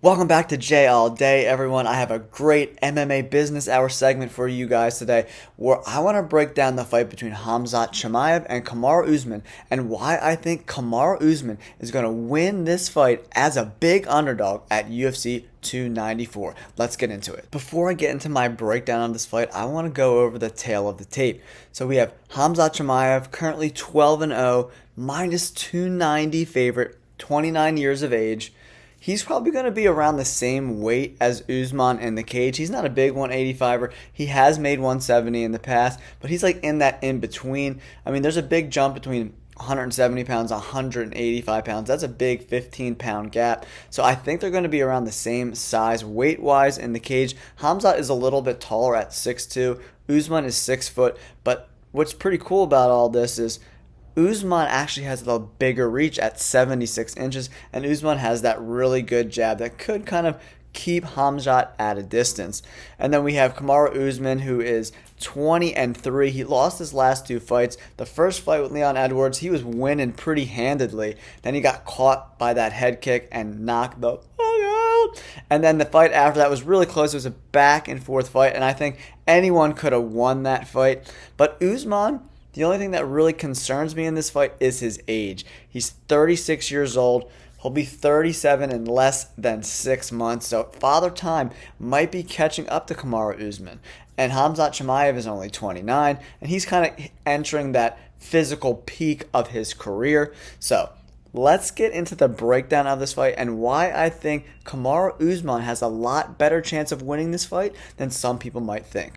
Welcome back to J All Day, everyone. I have a great MMA Business Hour segment for you guys today where I want to break down the fight between Khamzat Chimaev and Kamaru Usman and why I think Kamaru Usman is going to win this fight as a big underdog at UFC 294. Let's get into it. Before I get into my breakdown on this fight, I want to go over the tail of the tape. So we have Khamzat Chimaev, currently 12-0, minus 290 favorite, 29 years of age. He's probably going to be around the same weight as Usman in the cage. He's not a big 185er. He has made 170 in the past, but he's like in that in between. I mean, there's a big jump between 170 pounds, 185 pounds. That's a big 15-pound gap. So I think they're going to be around the same size weight-wise in the cage. Khamzat is a little bit taller at 6'2". Usman is 6 foot. But what's pretty cool about all this is Usman actually has the bigger reach at 76 inches, and Usman has that really good jab that could kind of keep Khamzat at a distance. And then we have Kamaru Usman, who is 20-3. He lost his last two fights. The first fight with Leon Edwards, he was winning pretty handedly. Then he got caught by that head kick and knocked the fuck out. And then the fight after that was really close. It was a back and forth fight, and I think anyone could have won that fight. But Usman, the only thing that really concerns me in this fight is his age. He's 36 years old. He'll be 37 in less than 6 months. So Father Time might be catching up to Kamaru Usman. And Khamzat Chimaev is only 29. And he's kind of entering that physical peak of his career. So let's get into the breakdown of this fight and why I think Kamaru Usman has a lot better chance of winning this fight than some people might think.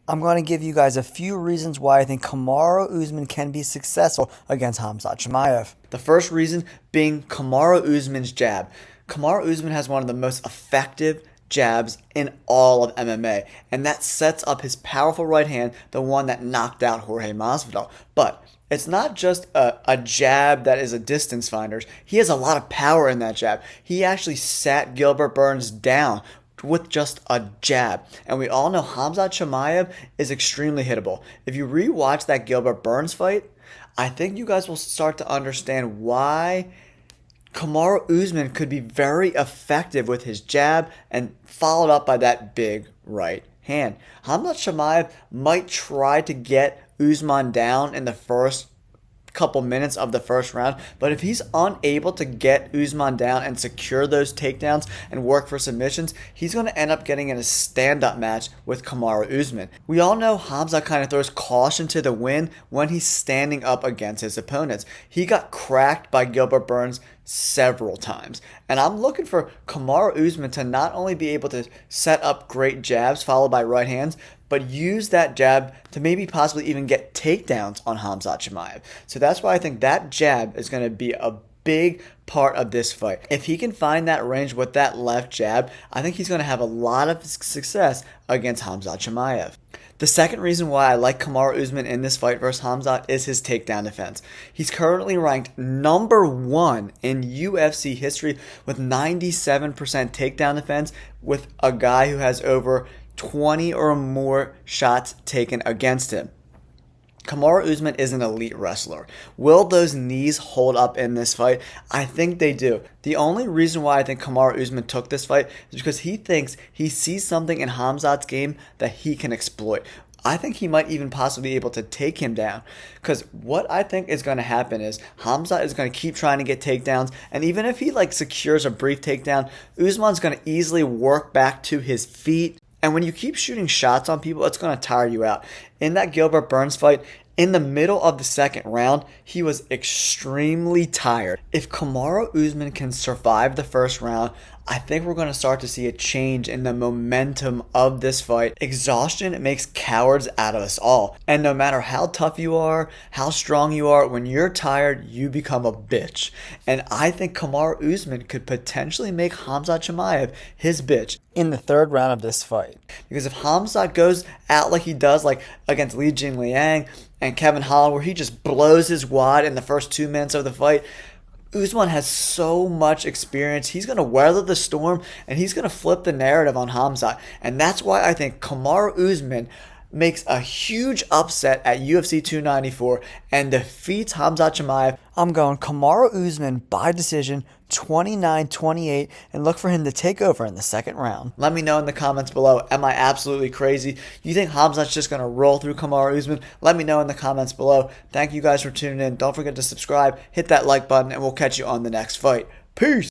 I'm going to give you guys a few reasons why I think Kamaru Usman can be successful against Khamzat Chimaev. The first reason being Kamaru Usman's jab. Kamaru Usman has one of the most effective jabs in all of MMA, and that sets up his powerful right hand, the one that knocked out Jorge Masvidal. But it's not just a jab that is a distance finder. He has a lot of power in that jab. He actually sat Gilbert Burns down with just a jab. And we all know Khamzat Chimaev is extremely hittable. If you rewatch that Gilbert Burns fight, I think you guys will start to understand why Kamaru Usman could be very effective with his jab and followed up by that big right hand. Khamzat Chimaev might try to get Usman down in the first couple minutes of the first round, but if he's unable to get Usman down and secure those takedowns and work for submissions, he's going to end up getting in a stand-up match with Kamaru Usman. We all know Khamzat kind of throws caution to the wind when he's standing up against his opponents. He got cracked by Gilbert Burns several times, and I'm looking for Kamaru Usman to not only be able to set up great jabs followed by right hands, but use that jab to maybe possibly even get takedowns on Khamzat Chimaev. So that's why I think that jab is going to be a big part of this fight. If he can find that range with that left jab, I think he's going to have a lot of success against Khamzat Chimaev. The second reason why I like Kamaru Usman in this fight versus Khamzat is his takedown defense. He's currently ranked number 1 in UFC history with 97% takedown defense, with a guy who has over 20 or more shots taken against him. Kamaru Usman is an elite wrestler. Will those knees hold up in this fight? I think they do. The only reason why I think Kamaru Usman took this fight is because he thinks he sees something in Khamzat's game that he can exploit. I think he might even possibly be able to take him down, because what I think is going to happen is Khamzat is going to keep trying to get takedowns, and even if he secures a brief takedown, Usman's going to easily work back to his feet. And when you keep shooting shots on people, it's going to tire you out. In that Gilbert Burns fight, in the middle of the second round, he was extremely tired. If Kamaru Usman can survive the first round, I think we're going to start to see a change in the momentum of this fight. Exhaustion makes cowards out of us all. And no matter how tough you are, how strong you are, when you're tired, you become a bitch. And I think Kamaru Usman could potentially make Khamzat Chimaev his bitch in the third round of this fight. Because if Khamzat goes out like he does against Li Jingliang and Kevin Holland, where he just blows his wad in the first 2 minutes of the fight, Usman has so much experience. He's going to weather the storm, and he's going to flip the narrative on Khamzat. And that's why I think Kamaru Usman makes a huge upset at UFC 294 and defeats Khamzat Chimaev. I'm going Kamaru Usman by decision 29-28, and look for him to take over in the second round. Let me know in the comments below, am I absolutely crazy? You think Khamzat's just going to roll through Kamaru Usman? Let me know in the comments below. Thank you guys for tuning in. Don't forget to subscribe, hit that like button, and we'll catch you on the next fight. Peace!